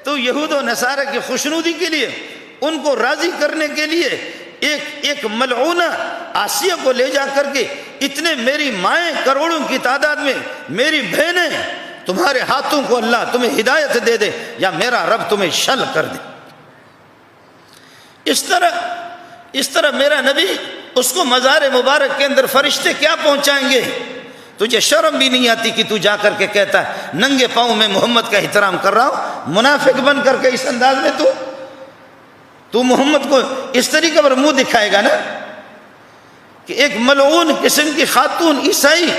تو یہود و نصارہ کی خوشنودی کے لیے، ان کو راضی کرنے کے لیے ایک ملعونہ آسیہ کو لے جا کر کے اتنے میری مائیں کروڑوں کی تعداد میں، میری بہنیں، تمہارے ہاتھوں کو اللہ تمہیں ہدایت دے دے یا میرا رب تمہیں شل کر دے۔ اس طرح میرا نبی، اس کو مزار مبارک کے اندر فرشتے کیا پہنچائیں گے؟ تجھے شرم بھی نہیں آتی کہ تو جا کر کے کہتا ہے ننگے پاؤں میں محمد کا احترام کر رہا ہوں، منافق بن کر کے اس انداز میں تو محمد کو اس طریقے پر منہ دکھائے گا نا کہ ایک ملعون قسم کی خاتون عیسائی،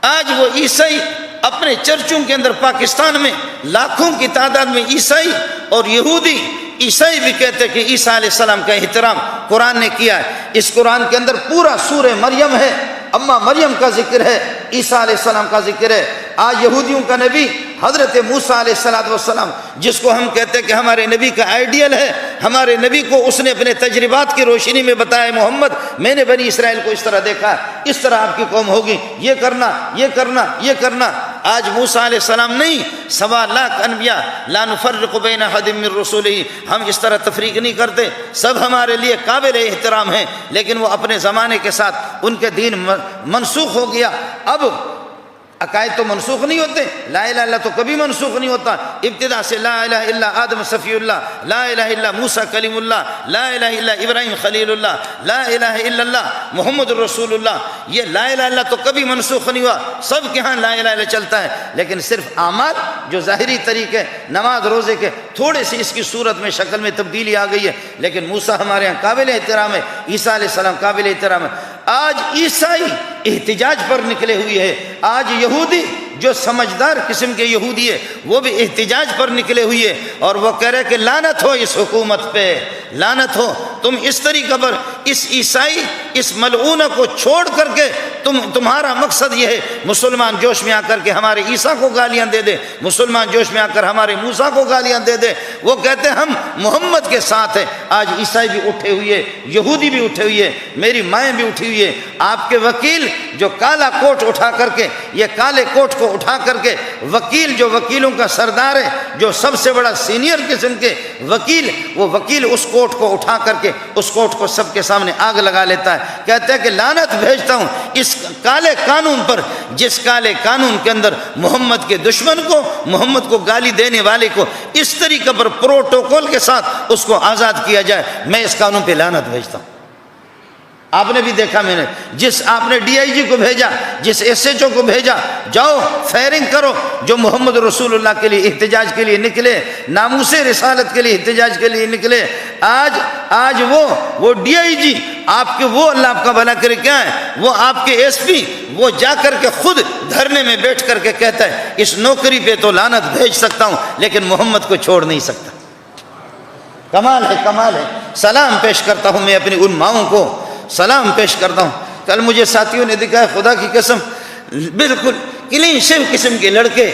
آج وہ عیسائی اپنے چرچوں کے اندر پاکستان میں لاکھوں کی تعداد میں عیسائی اور یہودی، عیسائی بھی کہتے ہیں کہ عیسیٰ علیہ السلام کا احترام قرآن نے کیا ہے۔ اس قرآن کے اندر پورا سورہ مریم ہے، اماں مریم کا ذکر ہے، عیسیٰ علیہ السلام کا ذکر ہے۔ آج یہودیوں کا نبی حضرت موسیٰ علیہ السلام، جس کو ہم کہتے ہیں کہ ہمارے نبی کا آئیڈیل ہے، ہمارے نبی کو اس نے اپنے تجربات کی روشنی میں بتایا، محمد میں نے بنی اسرائیل کو اس طرح دیکھا، اس طرح آپ کی قوم ہوگی، یہ کرنا یہ کرنا یہ کرنا۔ آج موسیٰ علیہ السلام نہیں، 1.25 لاکھ انبیاء، لا نفرق بین احد من رسولہ، ہم اس طرح تفریق نہیں کرتے، سب ہمارے لیے قابل احترام ہیں، لیکن وہ اپنے زمانے کے ساتھ ان کے دین منسوخ ہو گیا۔ اب عقائد تو منسوخ نہیں ہوتے، لا الہ الا تو کبھی منسوخ نہیں ہوتا، ابتدا سے لا الہ الا آدم صفی اللہ، لا الہ الا موسیٰ کلیم اللہ، لا الہ الا ابراہیم خلیل اللہ، لا الہ الا اللہ محمد رسول اللہ، یہ لا الہ الا تو کبھی منسوخ نہیں ہوا، سب کے ہاں لا الہ الا چلتا ہے، لیکن صرف اعمال جو ظاہری طریقے نماز روزے کے تھوڑے سی اس کی صورت میں شکل میں تبدیلی آ گئی ہے، لیکن موسیٰ ہمارے ہاں قابل احترام ہے، عیسیٰ علیہ السلام قابل احترام ہے۔ آج عیسائی احتجاج پر نکلے ہوئے ہیں، آج یہودی جو سمجھدار قسم کے یہودی ہے وہ بھی احتجاج پر نکلے ہوئے ہیں، اور وہ کہہ رہے کہ لعنت ہو اس حکومت پہ، لعنت ہو، تم اس طریقہ پر اس عیسائی اس ملعونہ کو چھوڑ کر کے تمہارا مقصد یہ ہے مسلمان جوش میں آ کر کے ہمارے عیسیٰ کو گالیاں دے دے، مسلمان جوش میں آ کر ہمارے موسیٰ کو گالیاں دے دے، وہ کہتے ہیں ہم محمد کے ساتھ ہیں۔ آج عیسائی بھی اٹھے ہوئے، یہودی بھی اٹھے ہوئے، میری مائیں بھی اٹھی ہوئی ہے۔ آپ کے وکیل جو کالا کوٹ اٹھا کر کے، یہ کالے کوٹ کو اٹھا کر کے، وکیل جو وکیلوں کا سردار ہے، جو سب سے بڑا سینئر قسم کے وکیل، وہ وکیل اس کوٹ کو اٹھا کر کے اس کوٹ کو سب کے سامنے آگ لگا لیتا ہے، کہتا ہے کہ لعنت بھیجتا ہوں اس کالے قانون پر، جس کالے قانون کے اندر محمد کے دشمن کو، محمد کو گالی دینے والے کو اس طریقے پر پروٹوکول کے ساتھ اس کو آزاد کیا جائے، میں اس قانون پہ لعنت بھیجتا ہوں۔ آپ نے بھی دیکھا، میں نے جس آپ نے ڈی آئی جی کو بھیجا، جس ایس ایچ او کو بھیجا، جاؤ فائرنگ کرو، جو محمد رسول اللہ کے لیے احتجاج کے لیے نکلے، ناموس رسالت کے لیے احتجاج کے لیے نکلے، آج وہ ڈی آئی جی آپ کے، وہ اللہ آپ کا بھلا کرے کیا ہے، وہ آپ کے ایس پی، وہ جا کر کے خود دھرنے میں بیٹھ کر کے کہتا ہے اس نوکری پہ تو لعنت بھیج سکتا ہوں لیکن محمد کو چھوڑ نہیں سکتا۔ کمال ہے، کمال ہے۔ سلام پیش کرتا ہوں میں اپنی ان ماؤں کو، سلام پیش کرتا ہوں۔ کل مجھے ساتھیوں نے دکھایا، خدا کی قسم بالکل کلین شیو قسم کے لڑکے،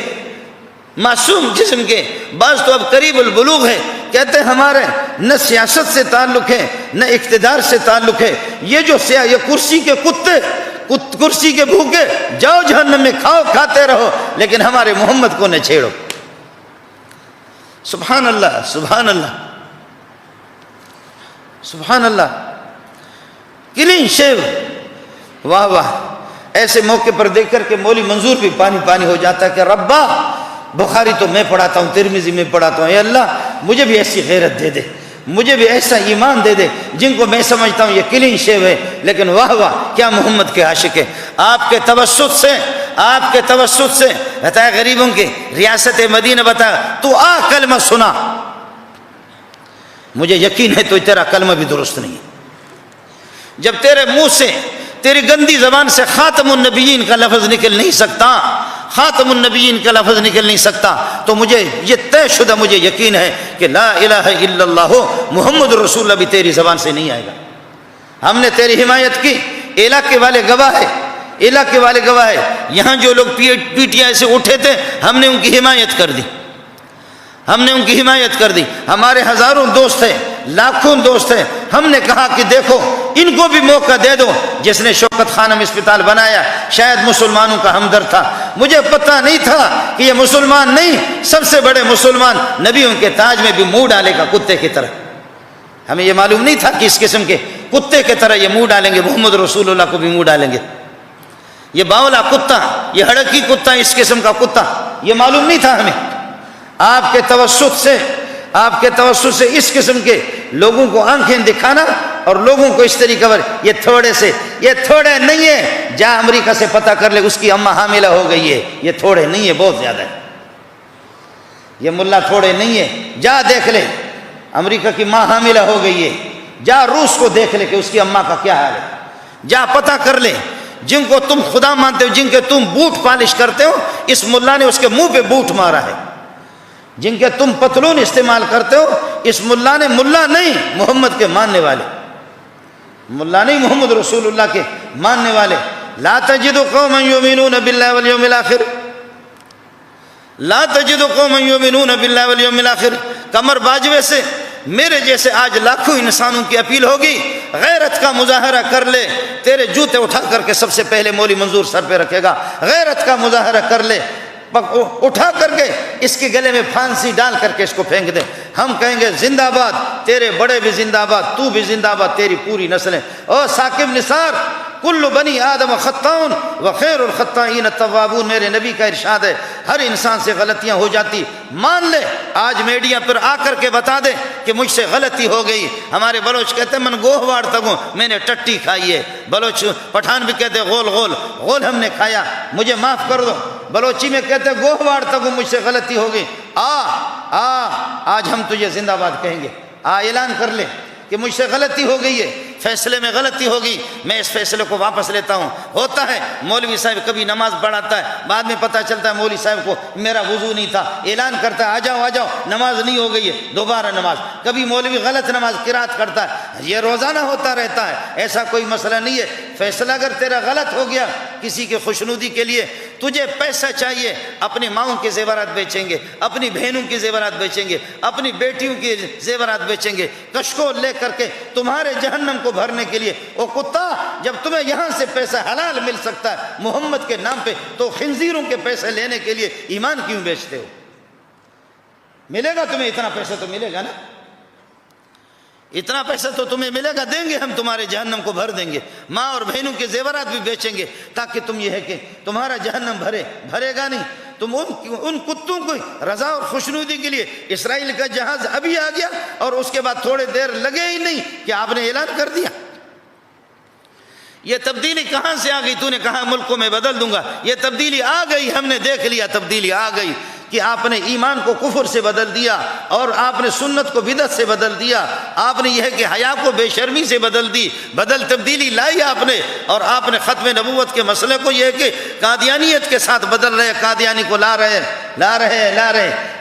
معصوم جسم کے، بعض تو اب قریب البلوغ ہے، کہتے ہیں ہمارے نہ سیاست سے تعلق ہے نہ اقتدار سے تعلق ہے، یہ کرسی کے کتے، کرسی کے بھوکے، جاؤ جہنم میں کھاؤ، کھاتے رہو، لیکن ہمارے محمد کو نہ چھیڑو۔ سبحان اللہ، سبحان اللہ، سبحان اللہ، کلین شیو، واہ واہ۔ ایسے موقع پر دیکھ کر کے مولوی منظور بھی پانی پانی ہو جاتا ہے کہ ربا، بخاری تو میں پڑھاتا ہوں، ترمذی میں پڑھاتا ہوں، اے اللہ مجھے بھی ایسی غیرت دے دے، مجھے بھی ایسا ایمان دے دے جن کو میں سمجھتا ہوں یہ کلین شیو ہے، لیکن واہ واہ کیا محمد کے عاشق ہے۔ آپ کے توسط سے بتایا غریبوں کی ریاست مدینہ، بتایا تو آ کلمہ سنا، مجھے یقین ہے تو تیرا کلمہ بھی درست نہیں ہے۔ جب تیرے منہ سے، تیری گندی زبان سے خاتم النبیین کا لفظ نکل نہیں سکتا، خاتم النبیین کا لفظ نکل نہیں سکتا، تو مجھے یہ طے شدہ مجھے یقین ہے کہ لا الہ الا اللہ محمد رسول اللہ بھی تیری زبان سے نہیں آئے گا۔ ہم نے تیری حمایت کی، علاقے والے گواہ ہے، علاقے والے گواہ ہے، یہاں جو لوگ پی ٹی آئی سے اٹھے تھے ہم نے ان کی حمایت کر دی، ہم نے ان کی حمایت کر دی، ہمارے ہزاروں دوست ہیں، لاکھوں دوست ہیں. ہم نے کہا کہ دیکھو ان کو بھی موقع دے دو. جس نے شوکت خانم اسپتال بنایا شاید مسلمانوں کا ہمدرد تھا. مجھے پتہ نہیں تھا کہ یہ مسلمان نہیں، سب سے بڑے مسلمان نبیوں کے تاج میں بھی منہ ڈالے گا کتے کی طرح. ہمیں یہ معلوم نہیں تھا کہ اس قسم کے کتے کی طرح یہ منہ ڈالیں گے، محمد رسول اللہ کو بھی منہ ڈالیں گے. یہ باولا کتا، یہ ہڑکی کتا، اس قسم کا کتا، یہ معلوم نہیں تھا ہمیں. آپ کے توسط سے اس قسم کے لوگوں کو آنکھیں دکھانا اور لوگوں کو اس طریقے پر یہ تھوڑے نہیں ہے. جا امریکہ سے پتہ کر لے اس کی اماں حاملہ ہو گئی ہے. یہ تھوڑے نہیں ہے، بہت زیادہ ہے. یہ ملا تھوڑے نہیں ہے. جا دیکھ لے امریکہ کی ماں حاملہ ہو گئی ہے. جا روس کو دیکھ لے کہ اس کی اماں کا کیا حال ہے. جا پتہ کر لے. جن کو تم خدا مانتے ہو، جن کے تم بوٹ پالش کرتے ہو، اس ملا نے اس کے منہ پہ بوٹ مارا ہے. جن کے تم پتلون استعمال کرتے ہو، اس ملا نے، ملا نہیں محمد کے ماننے والے، ملا نہیں محمد رسول اللہ کے ماننے والے. لا تجد قوما یؤمنون باللہ والیوم الآخر، لا تجد قوما یؤمنون باللہ والیوم الآخر. کمر باجوے سے میرے جیسے آج لاکھوں انسانوں کی اپیل ہوگی، غیرت کا مظاہرہ کر لے. تیرے جوتے اٹھا کر کے سب سے پہلے مولوی منظور سر پہ رکھے گا. غیرت کا مظاہرہ کر لے، اٹھا کر کے اس کے گلے میں پھانسی ڈال کر کے اس کو پھینک دے. ہم کہیں گے زندہ باد، تیرے بڑے بھی زندہ باد، تو بھی زندہ باد، تیری پوری نسلیں. او ثاقب نثار، کل بنی آدم خطاؤن وخیر الخطائین التوابون. میرے نبی کا ارشاد ہے ہر انسان سے غلطیاں ہو جاتی. مان لے، آج میڈیا پر آ کر کے بتا دے کہ مجھ سے غلطی ہو گئی. ہمارے بلوچ کہتے ہیں من گوہ واڑ تگوں، میں نے ٹٹی کھائی ہے. بلوچ پٹھان بھی کہتے غول ہم نے کھایا، مجھے معاف کر دو. بلوچی میں کہتے گوہ واڑ تگوں، مجھ سے غلطی ہو گئی. آج ہم تجھے زندہ باد کہیں گے. اعلان کر لے کہ مجھ سے غلطی ہو گئی ہے، فیصلے میں غلطی ہوگی، میں اس فیصلے کو واپس لیتا ہوں. ہوتا ہے مولوی صاحب کبھی نماز پڑھاتا ہے، بعد میں پتہ چلتا ہے مولوی صاحب کو میرا وضو نہیں تھا، اعلان کرتا ہے آ جاؤ نماز نہیں ہو گئی ہے، دوبارہ نماز. کبھی مولوی غلط نماز قرات کرتا ہے، یہ روزانہ ہوتا رہتا ہے. ایسا کوئی مسئلہ نہیں ہے. فیصلہ اگر تیرا غلط ہو گیا کسی کی خوشنودی کے لیے، تجھے پیسہ چاہیے، اپنی ماؤں کے زیورات بیچیں گے، اپنی بہنوں کی زیورات بیچیں گے، اپنی بیٹیوں کی زیورات بیچیں گے، کشکول لے کر کے تمہارے جہنم کو بھرنے کے لیے. او کتا، جب تمہیں یہاں سے پیسہ حلال مل سکتا ہے محمد کے نام پہ، تو خنزیروں کے پیسے لینے کے لیے ایمان کیوں بیچتے ہو؟ ملے گا تمہیں اتنا پیسہ، تو ملے گا نا، اتنا پیسہ تو تمہیں ملے گا، دیں گے ہم، تمہارے جہنم کو بھر دیں گے. ماں اور بہنوں کے زیورات بھی بیچیں گے تاکہ تم یہ ہے کہ تمہارا جہنم بھرے گا نہیں. تم ان کتوں کو رضا اور خوشنودی کے لیے، اسرائیل کا جہاز ابھی آ گیا اور اس کے بعد تھوڑے دیر لگے ہی نہیں کہ آپ نے اعلان کر دیا. یہ تبدیلی کہاں سے آ گئی؟ تو نے کہا ملک کو میں بدل دوں گا. یہ تبدیلی آ گئی، ہم نے دیکھ لیا تبدیلی آ گئی کہ آپ نے ایمان کو کفر سے بدل دیا، اور آپ نے سنت کو بدعت سے بدل دیا. آپ نے یہ ہے کہ حیا کو بے شرمی سے بدل دی. تبدیلی لائی آپ نے، اور آپ نے ختم نبوت کے مسئلے کو یہ ہے کہ قادیانیت کے ساتھ بدل رہے، قادیانی کو لا رہے.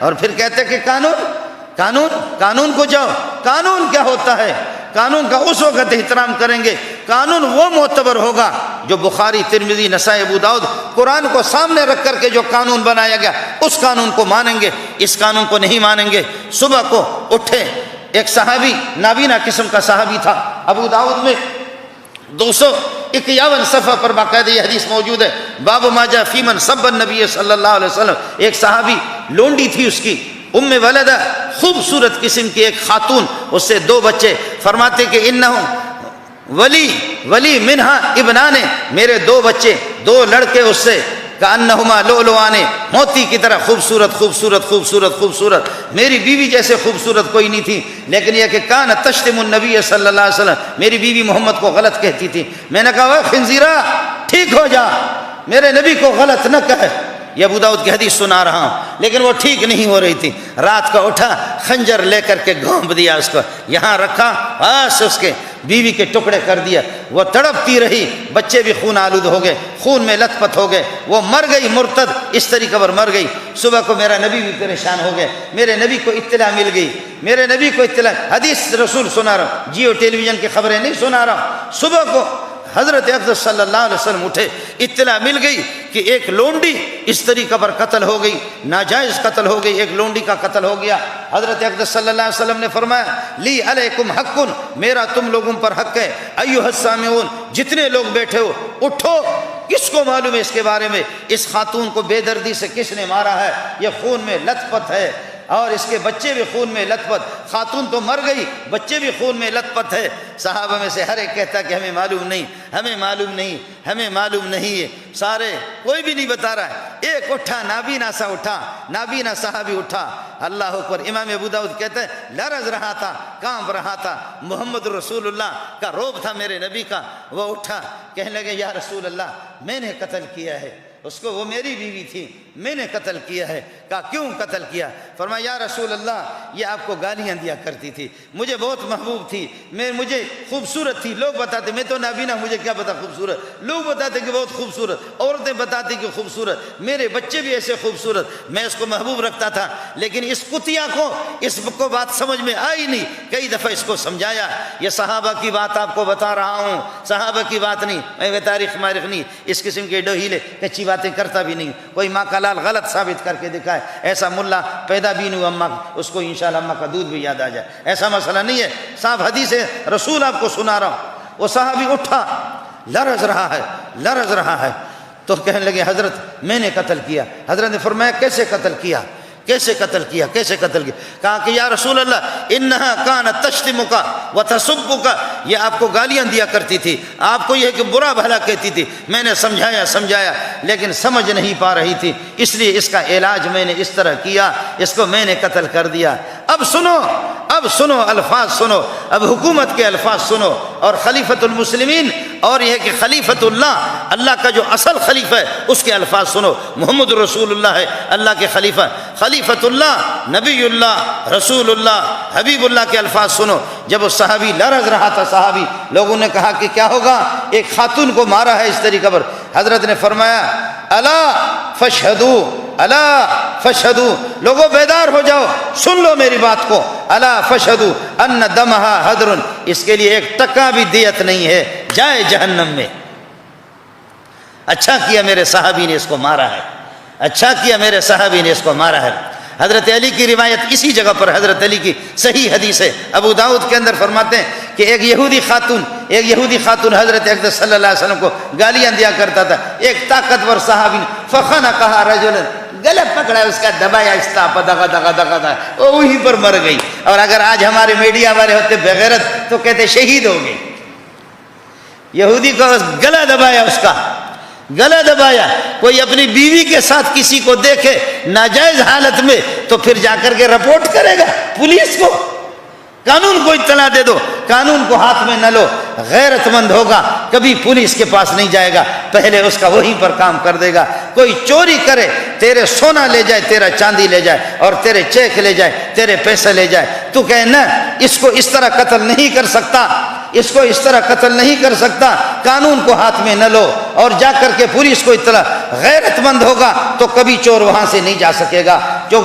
اور پھر کہتے کہ قانون کو جاؤ. قانون کیا ہوتا ہے؟ قانون کا اس وقت احترام کریں گے، قانون وہ معتبر ہوگا جو بخاری، ترمذی، نسائی، ابو داؤد، قرآن کو سامنے رکھ کر کے جو قانون بنایا گیا اس قانون کو مانیں گے. اس قانون کو نہیں مانیں گے. صبح کو اٹھے ایک صحابی، نابینا قسم کا صحابی تھا. ابو داؤد میں 251 صفحہ پر باقاعدہ یہ حدیث موجود ہے. باب ما جاء فی من سب النبی صلی اللہ علیہ وسلم. ایک صحابی، لونڈی تھی اس کی، ام ولدہ، خوبصورت قسم کی ایک خاتون، اس سے 2 بچے. فرماتے کہ انہم ولی منہا ابنانے، میرے 2 بچے، 2 لڑکے اس سے، کانہما لؤلؤان، موتی کی طرح خوبصورت. میری بیوی جیسے خوبصورت کوئی نہیں تھی، لیکن یہ کہ کان تشتم النبی صلی اللہ علیہ وسلم، میری بیوی محمد کو غلط کہتی تھی. میں نے کہا خنزیرہ ٹھیک ہو جا، میرے نبی کو غلط نہ کہے. یہ ابو داؤد کی حدیث سنا رہا ہوں، لیکن وہ ٹھیک نہیں ہو رہی تھی. رات کو اٹھا، خنجر لے کر کے گھونپ دیا، اس کو یہاں رکھا، بس اس کے بیوی کے ٹکڑے کر دیا. وہ تڑپتی رہی، بچے بھی خون آلود ہو گئے، خون میں لت پت ہو گئے. وہ مر گئی مرتد، اس طریقے پر مر گئی. صبح کو میرا نبی بھی پریشان ہو گئے. میرے نبی کو اطلاع مل گئی، میرے نبی کو اطلاع، حدیث رسول سنا رہا ہوں، جیو ٹیلی ویژن کی خبریں نہیں سنا رہا ہوں. صبح کو حضرت اقدس صلی اللہ علیہ وسلم اٹھے، اطلاع مل گئی کہ ایک لونڈی اس طریقہ پر قتل ہو گئی، ناجائز قتل ہو گئی، ایک لونڈی کا قتل ہو گیا۔ حضرت اقدس صلی اللہ علیہ وسلم نے فرمایا لی علیکم حق، میرا تم لوگوں پر حق ہے، ایھا السامعون، جتنے لوگ بیٹھے ہو اٹھو۔ کس کو معلوم ہے اس کے بارے میں؟ اس خاتون کو بے دردی سے کس نے مارا ہے؟ یہ خون میں لت پت ہے، اور اس کے بچے بھی خون میں لت پت، خاتون تو مر گئی، بچے بھی خون میں لت پت ہے۔ صحابہ میں سے ہر ایک کہتا کہ ہمیں معلوم نہیں، ہمیں معلوم نہیں، ہمیں معلوم نہیں ہے، سارے کوئی بھی نہیں بتا رہا ہے۔ ایک اٹھا، نابینا سا اٹھا، نابینا صحابی اٹھا، اللہ اکبر۔ امام ابو داؤد کہتے ہیں لرز رہا تھا، کانپ رہا تھا، محمد رسول اللہ کا روب تھا میرے نبی کا۔ وہ اٹھا، کہنے لگے یا رسول اللہ میں نے قتل کیا ہے اس کو، وہ میری بیوی تھی، میں نے قتل کیا ہے۔ کہا کیوں قتل کیا؟ فرمایا یا رسول اللہ یہ آپ کو گالیاں دیا کرتی تھی، مجھے بہت محبوب تھی، مجھے خوبصورت تھی، لوگ بتاتے، میں تو نابینا ہوں، مجھے کیا پتا خوبصورت، لوگ بتاتے کہ بہت خوبصورت، عورتیں بتاتی کہ خوبصورت، میرے بچے بھی ایسے خوبصورت، میں اس کو محبوب رکھتا تھا۔ لیکن اس کتیا کو اس کو بات سمجھ میں آئی نہیں، کئی دفعہ اس کو سمجھایا۔ یہ صحابہ کی بات آپ کو بتا رہا ہوں، صحابہ کی بات نہیں، میں تاریخ مارخ نہیں، اس قسم کے ڈوہیلے کچی باتیں کرتا بھی نہیں۔ کوئی ماں کا لال غلط ثابت کر کے دکھائے، ایسا ملا پیدا بھی نہیں ہوا اماں، اس کو انشاءاللہ اماں کا دودھ بھی یاد آ جائے، ایسا مسئلہ نہیں ہے، صاف حدیث ہے، رسول آپ کو سنا رہا ہوں۔ وہ صحابی اٹھا، لرز رہا ہے، لرز رہا ہے، تو کہنے لگے حضرت میں نے قتل کیا۔ حضرت نے فرمایا کیسے قتل کیا، کیسے قتل کیا، کیسے قتل کیا؟ کہا کہ یا رسول اللہ انہا کانت تشتمک وتسبک، یہ آپ کو گالیاں دیا کرتی تھی، آپ کو یہ کہ برا بھلا کہتی تھی، میں نے سمجھایا لیکن سمجھ نہیں پا رہی تھی، اس لیے اس کا علاج میں نے اس طرح کیا، اس کو میں نے قتل کر دیا۔ اب سنو الفاظ سنو، اب حکومت کے الفاظ سنو، اور خلیفۃ المسلمین، اور یہ کہ خلیفۃ اللہ کا جو اصل خلیفہ ہے اس کے الفاظ سنو۔ محمد رسول اللہ ہے اللہ کے خلیفہ، خلیفۃ اللہ، نبی اللہ، رسول اللہ، حبیب اللہ کے الفاظ سنو۔ جب وہ صحابی لرز رہا تھا، صحابی، لوگوں نے کہا کہ کیا ہوگا، ایک خاتون کو مارا ہے اس طریقہ پر۔ حضرت نے فرمایا الا فاشہدوا، الا فاشہدوا، لوگوں بیدار ہو جاؤ، سن لو میری بات کو، الا فاشہدوا ان دمہا ہدر، اس کے لیے ایک ٹکا بھی دیت نہیں ہے، جائے جہنم میں۔ اچھا کیا میرے صحابی نے اس کو مارا ہے، اچھا کیا میرے صحابی نے اس کو مارا ہے۔ حضرت علی کی روایت اسی جگہ پر، حضرت علی کی صحیح حدیث ہے، ابو داؤد کے اندر فرماتے ہیں کہ ایک یہودی خاتون حضرت اقدس صلی اللہ علیہ وسلم کو گالیاں دیا کرتا تھا۔ ایک طاقتور صحابی نے فخنقها رجل، گلا پکڑا اس کا، دبایا، استاپ دغا دغا دغا دغا، وہ وہیں پر مر گئی۔ اور اگر آج ہمارے میڈیا والے ہوتے بغیرت تو کہتے شہید ہو گئی۔ یہودی کو گلا دبایا، اس کا گلا دبایا۔ کوئی اپنی بیوی کے ساتھ کسی کو دیکھے ناجائز حالت میں تو پھر جا کر کے رپورٹ کرے گا پولیس کو، قانون کو اطلاع دے دو، قانون کو ہاتھ میں نہ لو۔ غیرت مند ہوگا کبھی پولیس کے پاس نہیں جائے گا، پہلے اس کا وہیں پر کام کر دے گا۔ کوئی چوری کرے، تیرے سونا لے جائے، تیرا چاندی لے جائے، اور تیرے چیک لے جائے، تیرے پیسے لے جائے، تو کہے نا اس کو اس طرح قتل نہیں کر سکتا، اس کو اس طرح قتل نہیں کر سکتا، قانون کو ہاتھ میں نہ لو اور جا کر کے پولیس کو اطلاع۔ غیرت مند ہوگا تو کبھی چور وہاں سے نہیں جا سکے گا۔ جو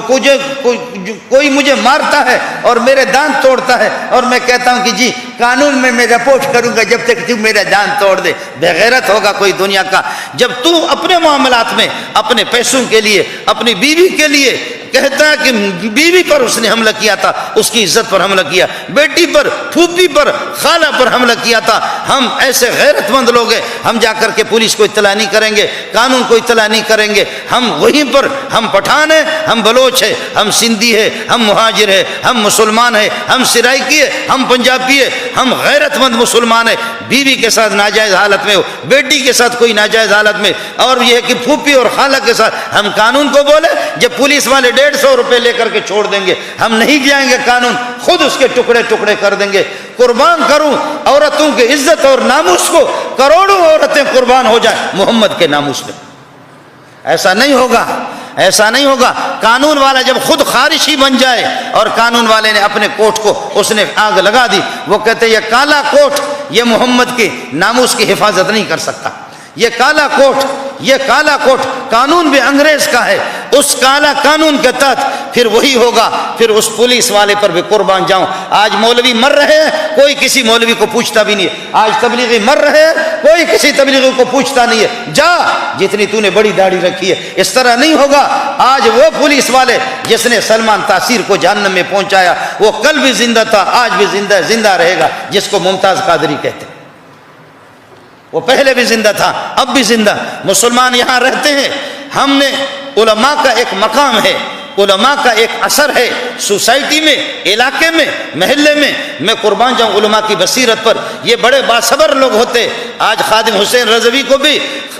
کوئی مجھے مارتا ہے اور میرے دانت توڑتا ہے اور میں کہتا ہوں کہ جی قانون میں رپورٹ کروں گا جب تک تو میرا دانت توڑ دے، بغیرت ہوگا کوئی دنیا کا۔ جب تو اپنے معاملات میں اپنے پیسوں کے لیے، اپنی بیوی کے لیے کہتا ہے کہ بیوی پر اس نے حملہ کیا تھا، اس کی عزت پر حملہ کیا، بیٹی پر، پھوپھی پر، خالہ پر حملہ کیا تھا، ہم ایسے غیرت مند لوگ ہیں، ہم جا کر کے پولیس کو اطلاع نہیں کریں گے، قانون کو اطلاع نہیں کریں گے۔ ہم وہیں پر، ہم پٹھان ہیں، ہم بلوچ ہیں، ہم سندھی ہیں، ہم مہاجر ہیں، ہم مسلمان ہیں، ہم سرائکی ہیں، ہم پنجابی ہیں، ہم غیرت مند مسلمان ہیں۔ بیوی کے ساتھ ناجائز حالت میں ہو، بیٹی کے ساتھ کوئی ناجائز حالت میں، اور یہ کہ پھوپھی اور خالہ کے ساتھ ہم قانون کو بولے، جب پولیس والے 150 روپے لے کر کے چھوڑ دیں گے، ہم نہیں جائیں گے، قانون خود اس کے ٹکڑے ٹکڑے کر دیں گے۔ قربان کروں عورتوں کی عزت اور ناموس کو، کروڑوں عورتیں قربان ہو جائیں محمد کے ناموس میں، ایسا نہیں ہوگا، ایسا نہیں ہوگا۔ قانون والا جب خود خارشی بن جائے اور قانون والے نے اپنے کوٹ کو اس نے آگ لگا دی، وہ کہتے یہ کالا کوٹ یہ محمد کے ناموس کی حفاظت نہیں کر سکتا، یہ کالا کوٹ قانون بھی انگریز کا ہے، اس کالا قانون کے تحت پھر وہی ہوگا، پھر اس پولیس والے پر بھی قربان جاؤں۔ آج مولوی مر رہے ہیں، کوئی کسی مولوی کو پوچھتا بھی نہیں ہے۔ آج تبلیغی مر رہے ہیں، کوئی کسی تبلیغی کو پوچھتا نہیں ہے، جا جتنی تو نے بڑی داڑھی رکھی ہے۔ اس طرح نہیں ہوگا۔ آج وہ پولیس والے جس نے سلمان تاثیر کو جہنم میں پہنچایا، وہ کل بھی زندہ تھا، آج بھی زندہ رہے گا، جس کو ممتاز قادری کہتے ہیں۔ وہ پہلے بھی زندہ تھا، اب بھی زندہ۔ مسلمان یہاں رہتے ہیں، ہم نے علماء کا ایک مقام ہے، علماء کا ایک اثر ہے سوسائٹی میں، علاقے میں، محلے میں۔ میں قربان جاؤں علماء کی بصیرت پر، یہ بڑے باصبر لوگ ہوتے۔ آج خادم حسین رضوی کو بھی،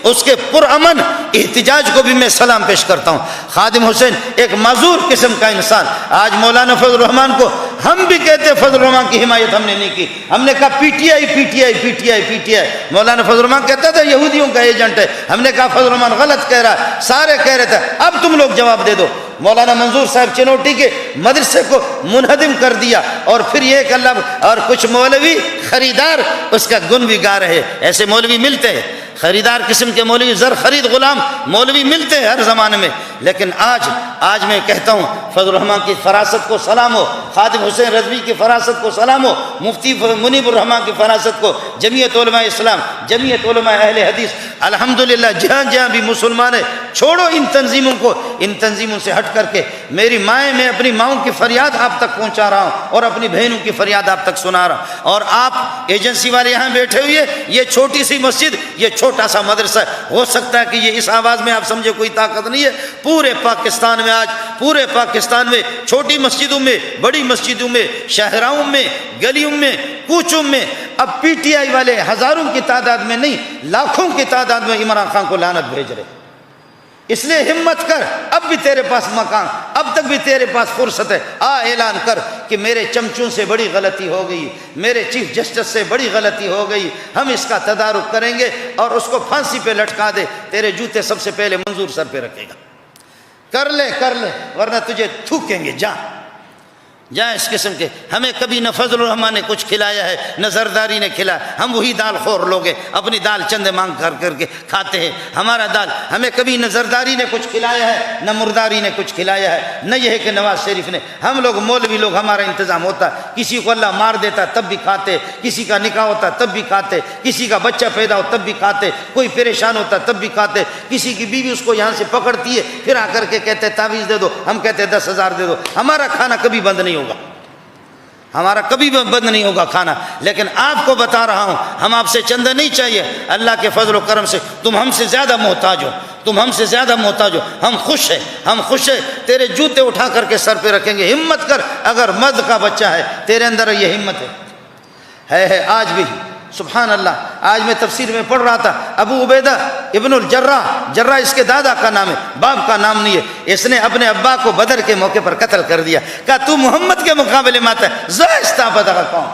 اس کے پرامن احتجاج کو بھی میں سلام پیش کرتا ہوں۔ خادم حسین ایک معذور قسم کا انسان۔ آج مولانا فضل الرحمان کو ہم بھی کہتے ہیں فضل الرحمان کی حمایت ہم نے نہیں کی، ہم نے کہا P T I P T I P T I P T I. مولانا فضل الرحمان کہتا تھا یہودیوں کا ایجنٹ ہے، ہم نے کہا فضل الرحمان غلط کہہ رہا ہے، سارے کہہ رہے تھے، اب تم لوگ جواب دے دو۔ مولانا منظور صاحب چنوٹی کے مدرسے کو منہدم کر دیا، اور پھر یہ کہ اللہ، اور کچھ مولوی خریدار اس کا گن بھی گا رہے۔ ایسے مولوی ملتے ہیں، خریدار قسم کے مولوی، زر خرید غلام مولوی ملتے ہیں ہر زمانے میں۔ لیکن آج میں کہتا ہوں فضل الرحمان کی فراست کو سلام ہو، خادم حسین رضوی کی فراست کو سلام ہو، مفتی منیب الرحمان کی فراست کو، جمعیت علماء اسلام، جمعیت علماء اہل حدیث، الحمدللہ جہاں جہاں بھی مسلمان ہے، چھوڑو ان تنظیموں کو، ان تنظیموں سے ہٹ کر کے میری مائیں، میں اپنی ماؤں کی فریاد آپ تک پہنچا رہا ہوں، اور اپنی بہنوں کی فریاد آپ تک سنا رہا ہوں۔ اور آپ ایجنسی والے یہاں بیٹھے ہوئے، یہ چھوٹی سی مسجد، یہ چھوٹا سا مدرسہ، ہو سکتا ہے کہ یہ اس آواز میں آپ سمجھے کوئی طاقت نہیں ہے۔ پورے پاکستان میں، آج پورے پاکستان میں چھوٹی مسجدوں میں، بڑی مسجدوں میں، شہراؤں میں، گلیوں میں، کوچوں میں، اب پی ٹی آئی والے ہزاروں کی تعداد میں نہیں، لاکھوں کی تعداد میں عمران خان کو لعنت بھیج رہے۔ اس لیے ہمت کر، اب بھی تیرے پاس مقام، اب تک بھی تیرے پاس فرصت ہے، اعلان کر کہ میرے چمچوں سے بڑی غلطی ہو گئی، میرے چیف جسٹس سے بڑی غلطی ہو گئی، ہم اس کا تدارک کریں گے اور اس کو پھانسی پہ لٹکا دے۔ تیرے جوتے سب سے پہلے منظور سر پہ رکھے گا۔ کر لے ورنہ تجھے تھوکیں گے۔ جا اس قسم کے، ہمیں کبھی نہ فضل الرحمان نے کچھ کھلایا ہے، نہ زرداری نے کھلایا، ہم وہی دال خور لوگ ہیں، اپنی دال چندے مانگ کر کے کھاتے ہیں۔ ہمارا دال، ہمیں کبھی نہ زرداری نے کچھ کھلایا ہے، نہ مرداری نے کچھ کھلایا ہے، نہ یہ ہے کہ نواز شریف نے۔ ہم لوگ مولوی لوگ، ہمارا انتظام ہوتا، کسی کو اللہ مار دیتا تب بھی کھاتے، کسی کا نکاح ہوتا تب بھی کھاتے، کسی کا بچہ پیدا ہو تب بھی کھاتے، کوئی پریشان ہوتا تب بھی کھاتے، کسی کی بیوی اس کو یہاں سے پکڑتی ہے پھر آ کر کے کہتے تعویذ دے دو، ہم کہتے 10,000 دے دو۔ ہمارا کھانا کبھی بند نہیں ہوگا، ہمارا کبھی بند نہیں ہوگا کھانا۔ لیکن آپ کو بتا رہا ہوں، ہم آپ سے چندہ نہیں چاہیے، اللہ کے فضل و کرم سے تم ہم سے زیادہ محتاج ہو، تم ہم سے زیادہ محتاج ہو، ہم خوش ہیں، ہم خوش ہیں۔ تیرے جوتے اٹھا کر کے سر پہ رکھیں گے۔ ہمت کر، اگر مرد کا بچہ ہے تیرے اندر یہ ہمت ہے آج بھی۔ سبحان اللہ، آج میں تفسیر میں پڑھ رہا تھا، ابو عبیدہ ابن الجراح، جراح اس کے دادا کا نام ہے، باپ کا نام نہیں ہے، اس نے اپنے ابا کو بدر کے موقع پر قتل کر دیا۔ کہا تو محمد کے مقابلے میں آتا ہے، زائستہ بدر کون،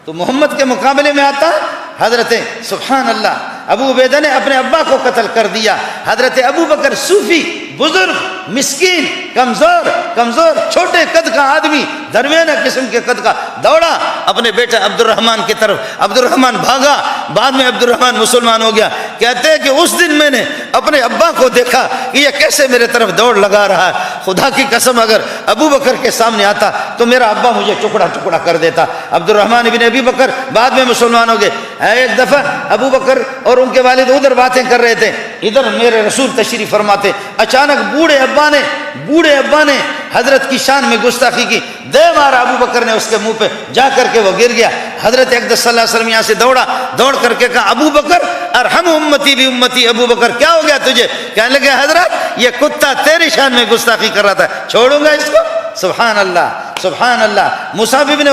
تو محمد کے مقابلے میں آتا ہے۔ حضرت سبحان اللہ، ابو عبیدہ نے اپنے ابا کو قتل کر دیا۔ حضرت ابو بکر صوفی، بزرگ، مسکین، کمزور چھوٹے قد کا آدمی، درمیانہ قسم کے قد کا، دوڑا اپنے بیٹے عبد الرحمن کی طرف۔ عبد الرحمن بھاگا، بعد میں عبد الرحمن مسلمان ہو گیا۔ کہتے ہیں کہ اس دن میں نے اپنے ابا کو دیکھا کہ یہ کیسے میرے طرف دوڑ لگا رہا ہے، خدا کی قسم اگر ابو بکر کے سامنے آتا تو میرا ابا مجھے ٹکڑا ٹکڑا کر دیتا۔ عبد الرحمن بن ابی بکر بعد میں مسلمان ہو گئے۔ ایک دفعہ ابو بکر اور ان کے والد ادھر باتیں کر رہے تھے، ادھر میرے رسول تشریف فرماتے، اچانک بوڑھے ابا نے حضرت کی شان میں گستاخی کی، دے مارا ابو بکر نے اس کے منہ پہ، جا کر کے وہ گر گیا۔ حضرت اقدس صلی اللہ علیہ وسلم یہاں سے دوڑ کر کے کہا ابو بکر ارحم امتی بھی امتی، ابو بکر کیا ہو گیا تجھے؟ کہنے لگے حضرت یہ کتا تیری شان میں گستاخی کر رہا تھا، چھوڑوں گا اس کو؟ سبحان اللہ سبحان اللہ۔ مصعب ابن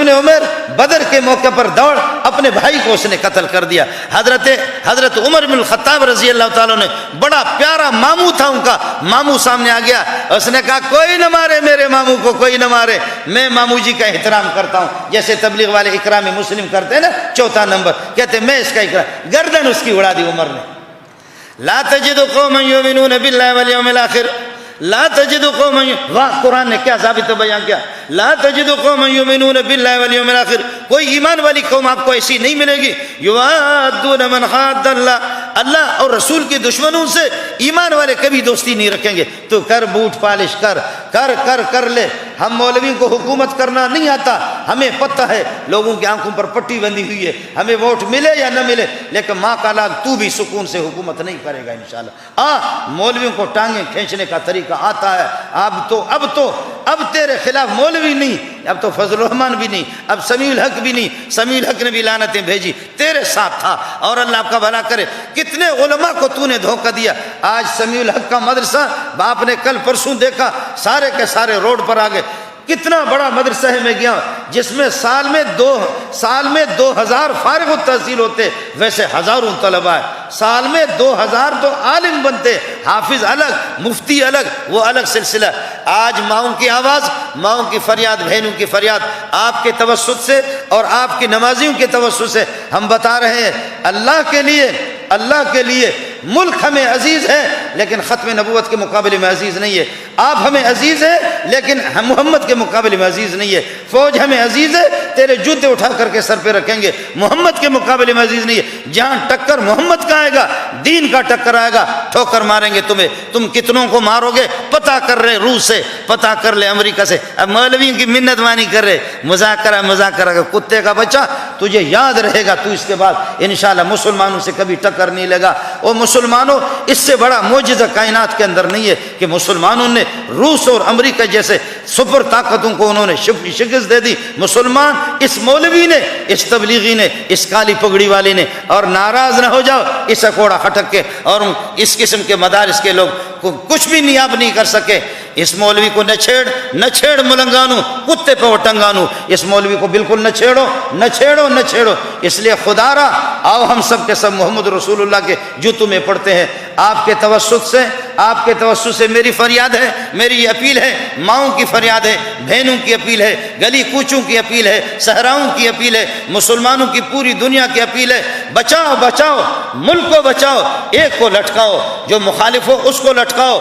عمر بدر کے موقع پر دوڑ اپنے بھائی کو اس نے قتل کر دیا۔ حضرت عمر بن الخطاب رضی اللہ تعالیٰ نے، بڑا پیارا ماموں تھا ان کا، ماموں سامنے آ گیا، اس نے کہا کوئی نہ مارے میرے ماموں کو، کوئی نہ مارے، میں ماموں جی کا احترام کرتا ہوں، جیسے تبلیغ والے اکرام مسلم کرتے ہیں نا، چوتھا نمبر، کہتے میں اس کا اکرام، گردن اس کی اڑا دی عمر نے۔ لا تجد قوما یؤمنون باللہ والیوم الآخر، لا تجد قوما، واہ قرآن نے کیا ضابطہ بیان کیا، لا تجد قوما یؤمنون باللہ والیوم الآخر، کوئی ایمان والی قوم آپ کو ایسی نہیں ملے گی، یوادون من حاد اللہ، اللہ اور رسول کے دشمنوں سے ایمان والے کبھی دوستی نہیں رکھیں گے۔ تو کر بوٹ پالش کر لے، ہم مولویوں کو حکومت کرنا نہیں آتا، ہمیں پتہ ہے لوگوں کی آنکھوں پر پٹی بندھی ہوئی ہے، ہمیں ووٹ ملے یا نہ ملے، لیکن ماں کا لاگ تو بھی سکون سے حکومت نہیں کرے گا انشاءاللہ۔ مولویوں کو ٹانگیں کھینچنے کا طریقہ آتا ہے، اب تیرے خلاف مولوی نہیں، اب تو فضل الرحمان بھی نہیں، اب سمیع الحق بھی نہیں، سمیع الحق نے بھی لعنتیں بھیجی، تیرے ساتھ تھا، اور اللہ آپ کا بھلا کرے۔ کتنے علماء کو تو نے دھوکہ دیا، آج سمیع الحق کا مدرسہ باپ نے کل پرسوں دیکھا، سارے کے سارے روڈ پر آ گئے۔ کتنا بڑا مدرسہ ہے، میں گیا جس میں سال میں 2000 فارغ التحصیل ہوتے، ویسے ہزاروں طلباء ہے، سال میں 2000 تو عالم بنتے، حافظ الگ، مفتی الگ، وہ الگ سلسلہ۔ آج ماؤں کی آواز، ماؤں کی فریاد، بہنوں کی فریاد آپ کے توسط سے اور آپ کی نمازیوں کے توسط سے ہم بتا رہے ہیں، اللہ کے لیے ملک ہمیں عزیز ہے لیکن ختم نبوت کے مقابلے میں عزیز نہیں ہے، آپ ہمیں عزیز ہیں لیکن ہم محمد کے مقابلے میں عزیز نہیں ہے، فوج ہمیں عزیز ہے، تیرے جوتے اٹھا کر کے سر پہ رکھیں گے، محمد کے مقابلے میں عزیز نہیں ہے۔ جہاں ٹکر محمد کا آئے گا، دین کا ٹکر آئے گا، ٹھوکر ماریں گے تمہیں، تم کتنوں کو مارو گے پتہ کر رہے، روس سے پتہ کر لے، امریکہ سے۔ اب مولویوں کی منت مانی کر رہے، مذاکرہ کتے کا بچہ، تجھے یاد رہے گا تو اس کے بعد انشاءاللہ مسلمانوں سے کبھی ٹکر نہیں لگا۔ اور مسلمانوں، اس سے بڑا معجزہ کائنات کے اندر نہیں ہے کہ مسلمانوں نے روس اور امریکہ جیسے سپر طاقتوں کو انہوں نے شکست دے دی۔ مسلمان، اس مولوی نے، اس تبلیغی نے، اس کالی پگڑی والے نے، اور ناراض نہ ہو جاؤ اس اکوڑا کھٹک کے، اور اس قسم کے مدارس کے لوگ کچھ بھی نیاب نہیں کر سکے۔ اس مولوی کو نہ چھیڑ ملنگانو، کتے پہ ٹنگانو، اس مولوی کو بالکل نہ چھیڑو۔ اس لیے خدا را، آؤ ہم سب کے سب محمد رسول اللہ کے جوتوں میں پڑھتے ہیں۔ آپ کے توسط سے میری فریاد ہے، میری اپیل ہے، ماؤں کی فریاد ہے، بہنوں کی اپیل ہے، گلی کوچوں کی اپیل ہے، صحراؤں کی اپیل ہے، مسلمانوں کی پوری دنیا کی اپیل ہے، بچاؤ ملک کو بچاؤ، ایک کو لٹکاؤ، جو مخالف ہو اس کو لٹکاؤ،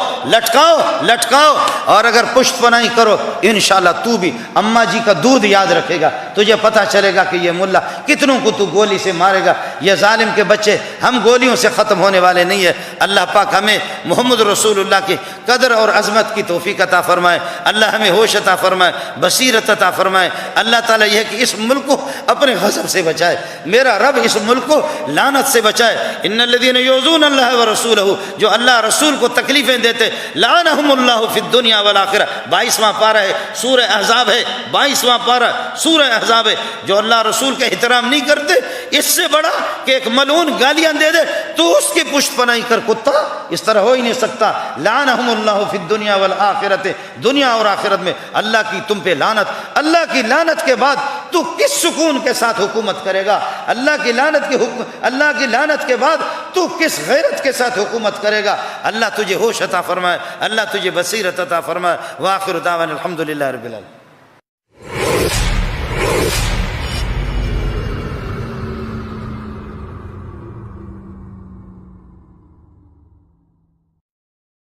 اور اگر پشت پناہی کرو انشاءاللہ تو بھی اماں جی کا دودھ یاد رکھے گا، تجھے پتہ چلے گا کہ یہ ملا کتنوں کو تو گولی سے مارے گا، یہ ظالم کے بچے، ہم گولیوں سے ختم ہونے والے نہیں ہیں۔ اللہ پاک ہمیں محمد رسول اللہ کی قدر اور عظمت کی توفیق عطا فرمائے، اللہ ہمیں ہوش عطا فرمائے، بصیرت عطا فرمائے۔ اللہ تعالیٰ یہ کہ اس ملک کو اپنے غضب سے بچائے، میرا رب اس ملک کو لعنت سے بچائے۔ ان الذین یؤذون اللہ ورسولہ، جو اللہ رسول کو تکلیفیں دیتے، لعنہم اللہ فی الدنیا والآخرہ، 22واں پارہ ہے، سورہ احزاب ہے، 22واں پارہ سورہ احزاب ہے۔ جو اللہ رسول کا احترام نہیں کرتے، اس سے بڑا کہ ایک ملعون گالیاں دے دے تو اس کی پشت پناہی کر، کتا اس طرح ہو ہی نہیں سکتا۔ لعنہم اللہ فی الدنیا والآخرۃ، دنیا اور آخرت میں اللہ کی تم پہ لعنت۔ اللہ کی لعنت کے بعد تو کس سکون کے ساتھ حکومت کرے گا؟ اللہ کی لعنت کے بعد تو کس غیرت کے ساتھ حکومت کرے گا؟ اللہ تجھے ہوش عطا فرمائے، اللہ تجھے بصیرت عطا فرمائے۔ وآخر دعوانا الحمدللہ رب العالمین۔